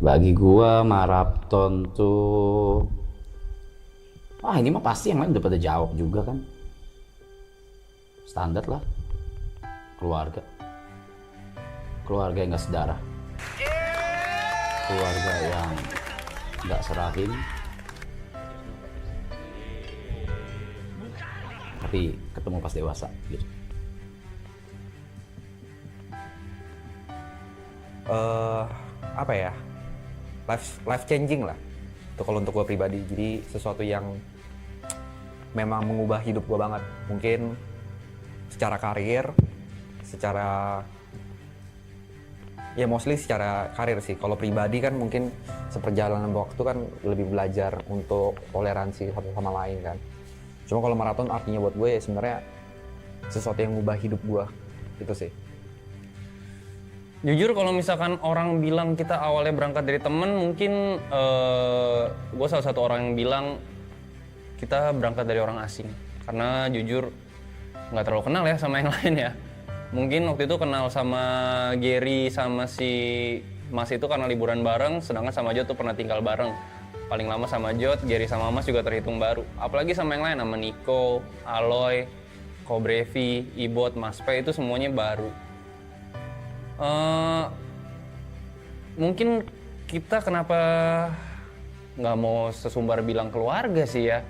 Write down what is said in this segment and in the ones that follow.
Bagi gua maraton tuh, ini mah pasti yang lain udah pada jawab juga kan. Standar lah, keluarga. Keluarga yang gak sedarah. Keluarga yang gak serahim. Tapi ketemu pas dewasa gitu. Apa ya, life changing lah itu kalau untuk gue pribadi. Jadi sesuatu yang memang mengubah hidup gue banget, mungkin secara karir, secara ya mostly secara karir sih. Kalau pribadi kan mungkin seperjalanan waktu kan lebih belajar untuk toleransi satu sama lain kan. Cuma kalau maraton artinya buat gue ya sebenarnya sesuatu yang mengubah hidup gue, itu sih. Jujur kalau misalkan orang bilang kita awalnya berangkat dari temen, mungkin gue salah satu orang yang bilang kita berangkat dari orang asing. Karena jujur nggak terlalu kenal ya sama yang lain ya. Mungkin waktu itu kenal sama Gary sama si Mas itu karena liburan bareng, sedangkan sama Jod tuh pernah tinggal bareng. Paling lama sama Jod, Gary sama Mas juga terhitung baru. Apalagi sama yang lain, sama Nico, Aloy, Kobrevi, Ibot, Mas P itu semuanya baru. Mungkin kita kenapa nggak mau sesumbar bilang keluarga sih ya.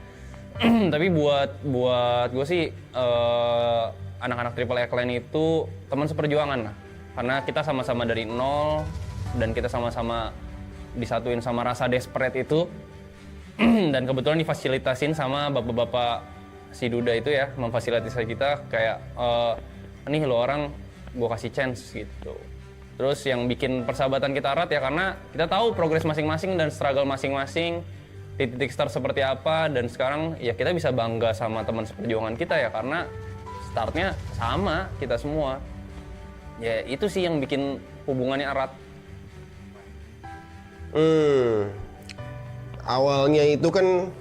Tapi buat gue sih anak-anak Triple Echelon itu teman seperjuangan lah. Karena kita sama-sama dari nol dan kita sama-sama disatuin sama rasa desperate itu. Dan kebetulan difasilitasin sama bapak-bapak si Duda itu ya, memfasilitasi kita kayak nih lo orang gue kasih chance gitu. Terus yang bikin persahabatan kita erat ya karena kita tahu progres masing-masing dan struggle masing-masing, titik start seperti apa, dan sekarang ya kita bisa bangga sama teman seperjuangan kita ya karena startnya sama kita semua. Ya itu sih yang bikin hubungannya erat. Awalnya itu kan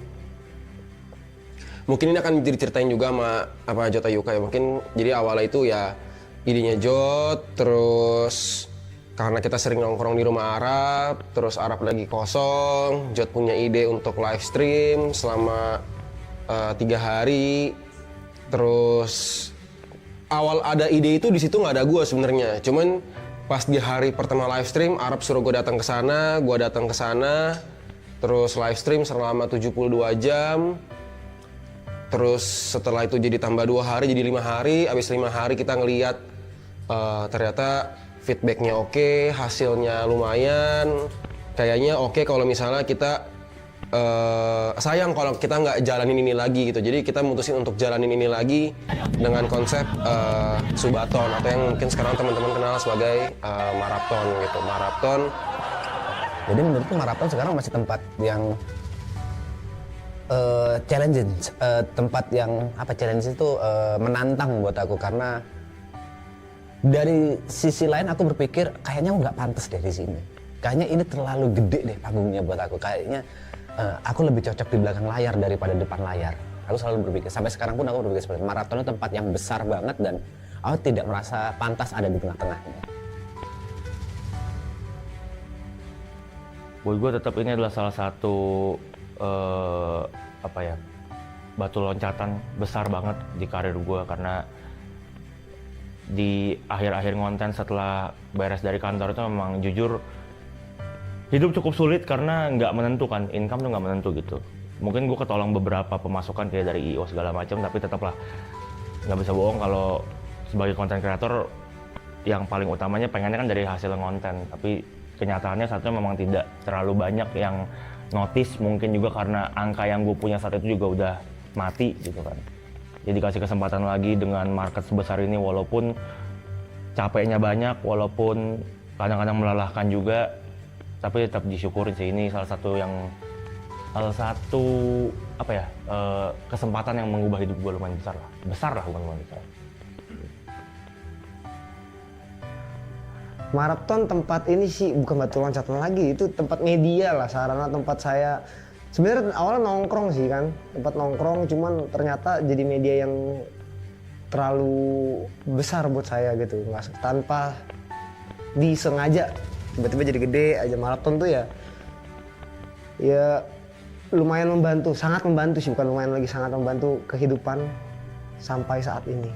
mungkin ini akan diceritain juga sama apa Jota Yuka ya. Mungkin jadi awalnya itu ya idenya Jot, terus karena kita sering nongkrong di rumah Arab, terus Arab lagi kosong, Jot punya ide untuk live stream selama 3 hari. Terus awal ada ide itu di situ nggak ada gue sebenarnya, cuman pas di hari pertama live stream Arab suruh gue datang ke sana, gue datang ke sana, terus live stream selama 72 jam. Terus setelah itu jadi tambah 2 hari, jadi 5 hari. Abis 5 hari kita ngeliat ternyata feedbacknya oke, hasilnya lumayan. Kayaknya oke kalau misalnya kita sayang kalau kita nggak jalanin ini lagi gitu. Jadi kita mutusin untuk jalanin ini lagi dengan konsep subaton atau yang mungkin sekarang teman-teman kenal sebagai maraton gitu. Maraton. Jadi menurutku maraton sekarang masih tempat yang challenging, tempat yang challenge itu menantang buat aku karena dari sisi lain aku berpikir kayaknya aku nggak pantas deh di sini. Kayaknya ini terlalu gede deh panggungnya buat aku. Kayaknya aku lebih cocok di belakang layar daripada depan layar. Aku selalu berpikir, sampai sekarang pun aku berpikir seperti maraton itu tempat yang besar banget dan aku tidak merasa pantas ada di tengah-tengahnya. Buat gue tetap ini adalah salah satu batu loncatan besar banget di karir gue karena di akhir-akhir konten setelah beres dari kantor itu memang jujur hidup cukup sulit karena nggak menentu kan, income tuh nggak menentu gitu. Mungkin gue ketolong beberapa pemasukan kayak dari IO segala macam, tapi tetaplah nggak bisa bohong kalau sebagai konten kreator yang paling utamanya pengennya kan dari hasil konten, tapi kenyataannya saatnya memang tidak terlalu banyak yang notice, mungkin juga karena angka yang gue punya saat itu juga udah mati gitu kan. Jadi kasih kesempatan lagi dengan market sebesar ini walaupun capeknya banyak, walaupun kadang-kadang melelahkan juga, tapi tetap disyukurin sih. Ini salah satu kesempatan yang mengubah hidup gue lumayan besar lah bukan lumayan besar. Maraton tempat ini sih bukan batu loncatan lagi, itu tempat media lah, sarana tempat saya. Sebenarnya awalnya nongkrong sih kan, tempat nongkrong, cuman ternyata jadi media yang terlalu besar buat saya gitu, nggak tanpa disengaja tiba-tiba jadi gede aja. Maraton tuh ya lumayan membantu, sangat membantu sih, bukan lumayan lagi, sangat membantu kehidupan sampai saat ini.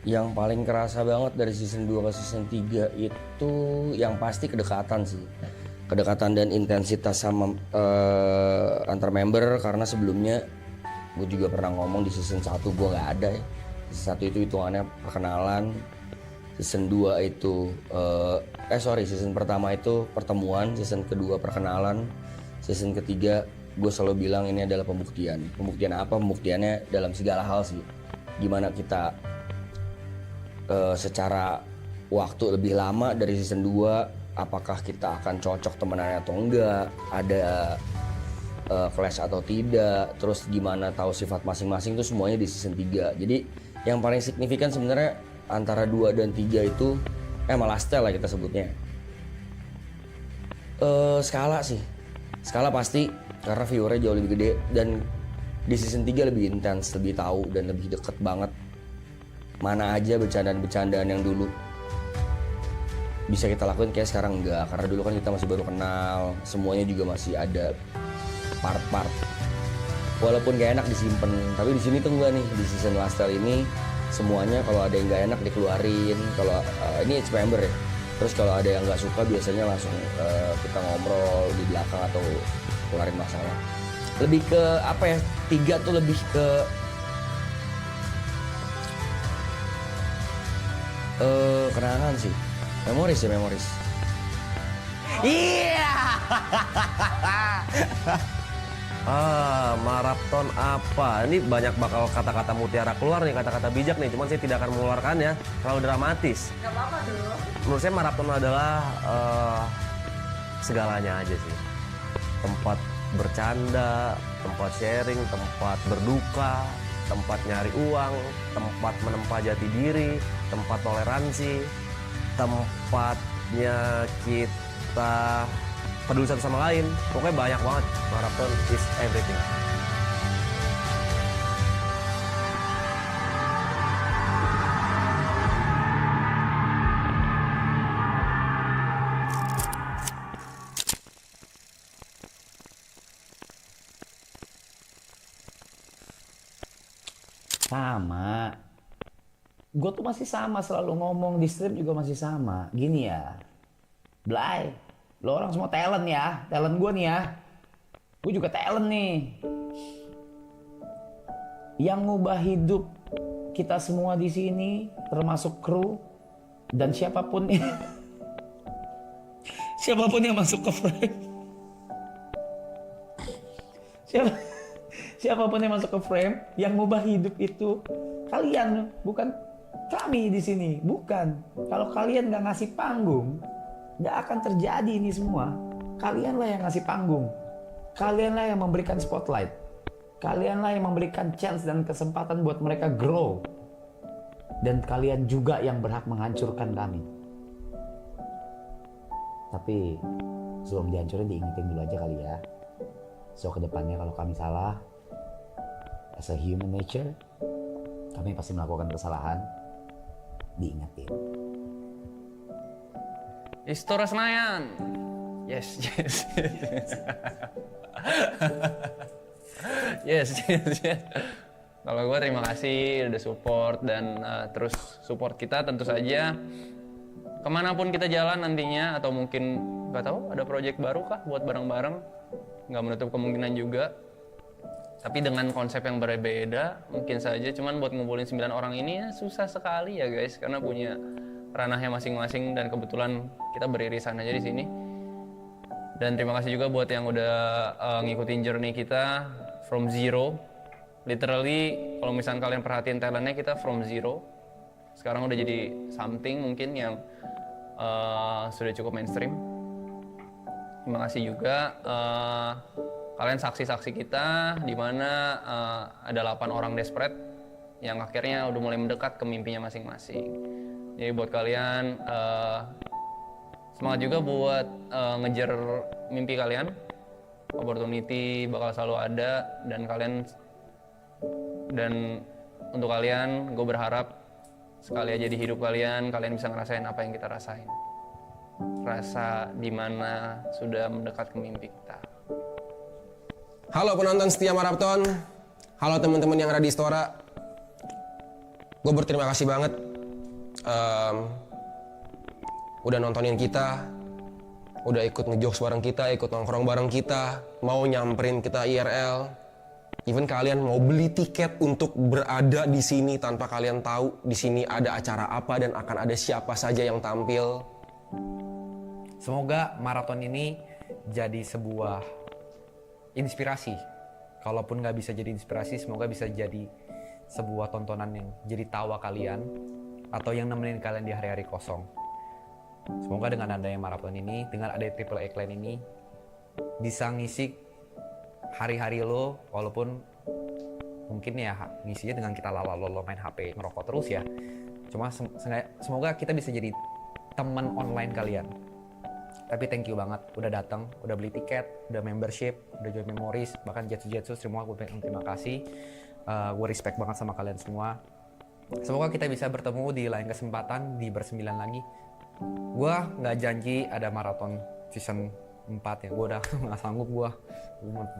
Yang paling kerasa banget dari season 2 ke season 3 itu yang pasti kedekatan sih. Kedekatan dan intensitas sama antar member, karena sebelumnya gue juga pernah ngomong di season 1 gue nggak ada ya. Season 1 itu hitungannya perkenalan. Season 2 itu season pertama itu pertemuan, season kedua perkenalan, season ketiga gue selalu bilang ini adalah pembuktian. Pembuktian apa? Pembuktiannya dalam segala hal sih. Gimana kita secara waktu lebih lama dari season 2, apakah kita akan cocok temenannya atau enggak, ada clash atau tidak, terus gimana tahu sifat masing-masing, itu semuanya di season 3. Jadi yang paling signifikan sebenarnya antara 2 dan 3 itu malah style lah kita sebutnya. Skala sih, skala pasti karena viewernya jauh lebih gede, dan di season 3 lebih intens, lebih tahu dan lebih deket banget mana aja bercandaan-bercandaan yang dulu bisa kita lakuin kayak sekarang enggak, karena dulu kan kita masih baru kenal, semuanya juga masih ada part-part walaupun gak enak disimpan. Tapi di sini tuh enggak nih, di season Lifestyle ini semuanya kalau ada yang gak enak dikeluarin. Kalau ini each member ya, terus kalau ada yang nggak suka biasanya langsung kita ngobrol di belakang atau keluarin masalah. Lebih ke apa ya, 3 tuh lebih ke kenangan sih, memoris ya, memoris. Iya. Maraton apa? Ini banyak bakal kata-kata mutiara keluar nih, kata-kata bijak nih. Cuman saya tidak akan mengeluarkannya, terlalu dramatis. Gak apa-apa dong. Menurut saya maraton adalah segalanya aja sih. Tempat bercanda, tempat sharing, tempat berduka, tempat nyari uang, tempat menempa jati diri, tempat toleransi, tempatnya kita peduli satu sama lain. Pokoknya banyak banget. Marathon is everything. Sama. Gue tuh masih sama, selalu ngomong di stream juga masih sama. Gini ya, Blay, lo orang semua talent ya, talent gue nih ya. Gue juga talent nih. Yang ngubah hidup kita semua di sini, termasuk kru dan siapapun siapapun yang masuk ke frame. Siapapun yang masuk ke frame, yang ngubah hidup itu kalian, bukan kami di sini, bukan. Kalau kalian nggak ngasih panggung, nggak akan terjadi ini semua. Kalianlah yang ngasih panggung, kalianlah yang memberikan spotlight, kalianlah yang memberikan chance dan kesempatan buat mereka grow, dan kalian juga yang berhak menghancurkan kami. Tapi sebelum dihancurin, diingetin dulu aja kali ya. So kedepannya kalau kami salah, as a human nature, kami pasti melakukan kesalahan, diingetin. Istora Senayan. Yes. Yes. Kalau gue terima kasih udah support dan terus support kita tentu saja. Kemanapun kita jalan nantinya, atau mungkin nggak tahu ada project baru kah buat bareng-bareng, nggak menutup kemungkinan juga. Tapi dengan konsep yang berbeda mungkin saja, cuman buat ngumpulin 9 orang ini ya susah sekali ya guys, karena punya ranahnya masing-masing dan kebetulan kita beririsan aja di sini. Dan terima kasih juga buat yang udah ngikutin journey kita from zero. Literally kalau misalnya kalian perhatiin talentnya, kita from zero sekarang udah jadi something mungkin yang sudah cukup mainstream. Terima kasih juga kalian saksi-saksi kita, di mana ada 8 orang desperate yang akhirnya udah mulai mendekat ke mimpinya masing-masing. Jadi buat kalian semangat juga buat ngejar mimpi kalian. Opportunity bakal selalu ada, dan untuk kalian gue berharap sekali aja di hidup kalian bisa ngerasain apa yang kita rasain. Rasa dimana sudah mendekat ke mimpi kita. Halo penonton setia Marathon, halo teman-teman yang ada di Istora. Gue berterima kasih banget udah nontonin kita, udah ikut ngejokes bareng kita, ikut nongkrong bareng kita, mau nyamperin kita IRL. Even kalian mau beli tiket untuk berada di sini tanpa kalian tahu di sini ada acara apa dan akan ada siapa saja yang tampil. Semoga maraton ini jadi sebuah inspirasi. Kalaupun nggak bisa jadi inspirasi, semoga bisa jadi sebuah tontonan yang jadi tawa kalian atau yang nemenin kalian di hari-hari kosong. Semoga dengan adanya maraton ini, dengan adanya Triple A Clan ini, bisa ngisi hari-hari lo, walaupun mungkin ya ngisinya dengan kita lolo main HP, ngerokok terus ya. Cuma semoga kita bisa jadi teman online kalian. Tapi thank you banget udah datang, udah beli tiket, udah membership, udah join memories, bahkan Jetsu semua gue terima kasih. Gue respect banget sama kalian semua. Semoga kita bisa bertemu di lain kesempatan di bersembilan lagi. Gue nggak janji ada maraton season 4 ya, gue udah nggak sanggup, gue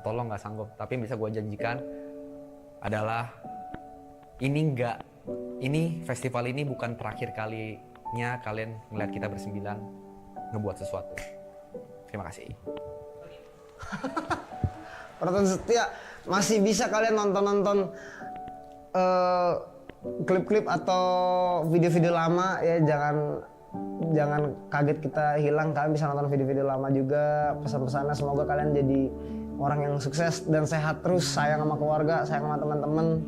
tolong nggak sanggup. Tapi yang bisa gue janjikan adalah ini festival ini bukan terakhir kalinya kalian ngeliat kita bersembilan ngebuat sesuatu. Terima kasih. Penonton setia, masih bisa kalian nonton klip-klip atau video-video lama ya, jangan kaget kita hilang. Kalian bisa nonton video-video lama juga. Pesan-pesannya semoga kalian jadi orang yang sukses dan sehat terus, sayang sama keluarga, sayang sama teman-teman.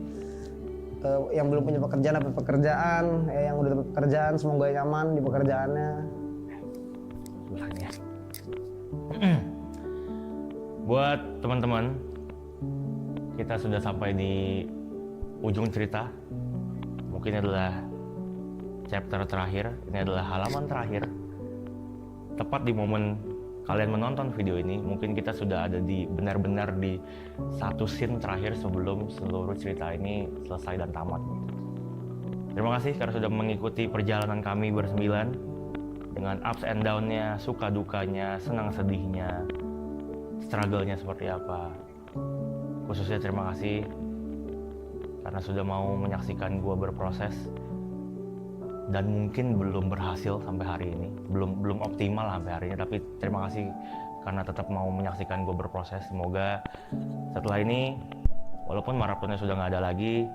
Yang belum punya pekerjaan dapat pekerjaan, yang udah dapat pekerjaan semoga nyaman di pekerjaannya. Buat teman-teman, kita sudah sampai di ujung cerita. Mungkin ini adalah chapter terakhir, ini adalah halaman terakhir. Tepat di momen kalian menonton video ini, mungkin kita sudah ada di benar-benar di satu scene terakhir sebelum seluruh cerita ini selesai dan tamat. Terima kasih karena sudah mengikuti perjalanan kami bersembilan dengan ups and down-nya, suka dukanya, senang sedihnya, struggle-nya seperti apa. Khususnya terima kasih karena sudah mau menyaksikan gua berproses dan mungkin belum berhasil sampai hari ini, belum optimal sampai hari ini, tapi terima kasih karena tetap mau menyaksikan gue berproses. Semoga setelah ini, walaupun maratonnya sudah nggak ada lagi,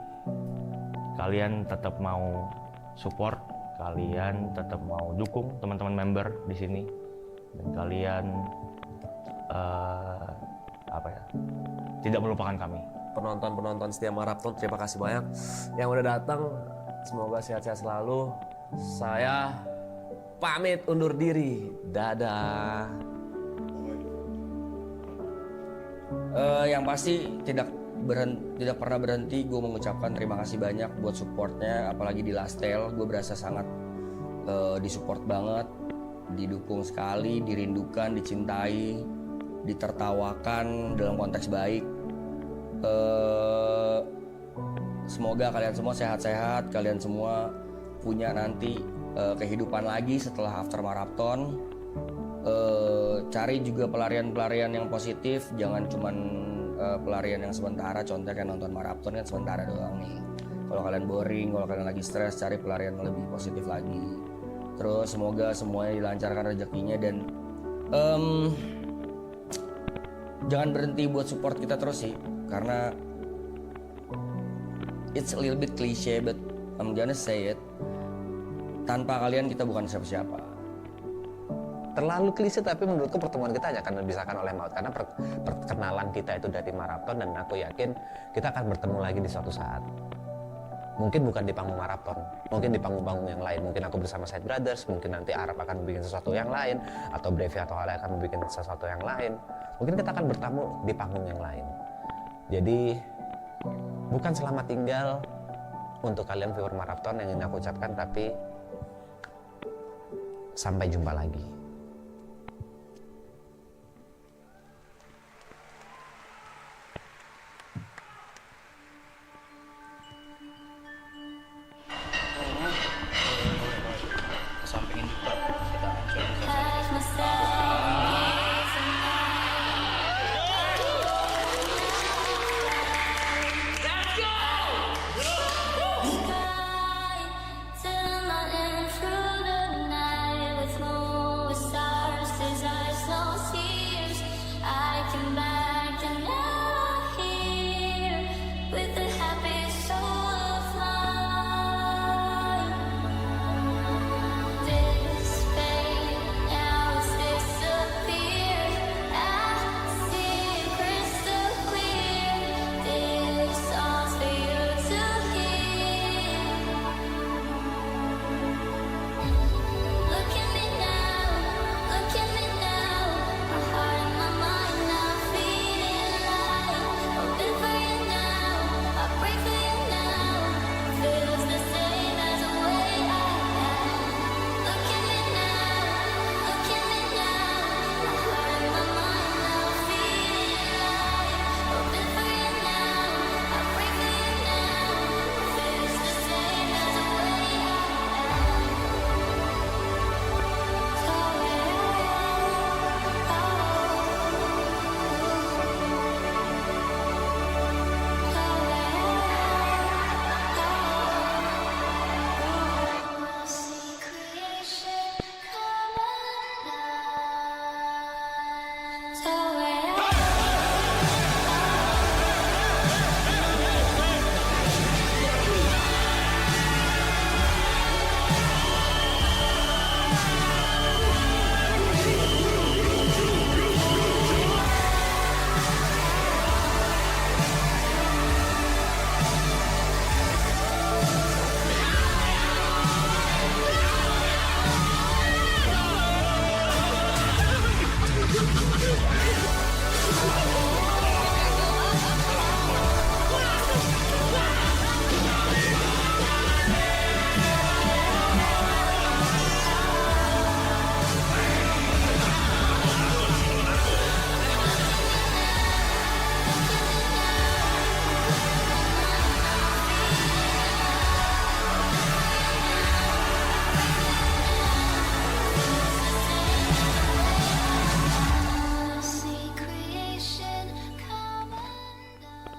kalian tetap mau support, kalian tetap mau dukung teman-teman member di sini, dan kalian tidak melupakan kami. Penonton setia Marathon, terima kasih banyak yang udah datang. Semoga sehat-sehat selalu. Saya pamit undur diri. Dadah. Yang pasti tidak pernah berhenti gue mengucapkan terima kasih banyak buat supportnya, apalagi di Lastel. Gue berasa sangat disupport banget, didukung sekali, dirindukan, dicintai, ditertawakan dalam konteks baik. Semoga kalian semua sehat-sehat, kalian semua punya nanti kehidupan lagi setelah after marathon. Cari juga pelarian-pelarian yang positif, jangan cuman pelarian yang sementara. Contohnya kayak nonton marathon kan sementara doang nih. Kalau kalian boring, kalau kalian lagi stres, cari pelarian yang lebih positif lagi. Terus semoga semuanya dilancarkan rezekinya dan jangan berhenti buat support kita terus sih, karena it's a little bit cliche but I'm gonna say it. Tanpa kalian kita bukan siapa-siapa. Terlalu klise, tapi menurutku pertemuan kita hanya akan dipisahkan oleh maut, karena perkenalan kita itu dari maraton, dan aku yakin kita akan bertemu lagi di suatu saat. Mungkin bukan di panggung maraton, mungkin di panggung-panggung yang lain. Mungkin aku bersama Side Brothers, mungkin nanti Arab akan bikin sesuatu yang lain, atau Brevi atau Ale akan bikin sesuatu yang lain. Mungkin kita akan bertemu di panggung yang lain. Jadi bukan selamat tinggal untuk kalian viewer maraton yang ingin aku ucapkan, tapi sampai jumpa lagi.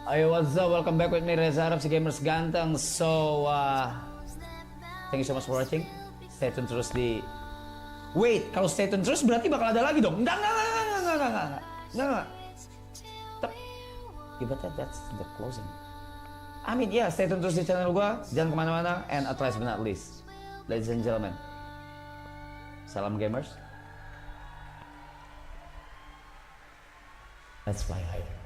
Ayo, what's up? Welcome back with me, Reza Arab, si gamers ganteng. So, thank you so much for watching. Stay tune terus di... Wait, kalau stay tune terus berarti bakal ada lagi dong? Enggak. Ibaratnya that's the closing. I mean, yeah, stay tune terus di channel gua. Jangan kemana-mana. And at last but not least, ladies and gentlemen, salam gamers. Let's fly higher.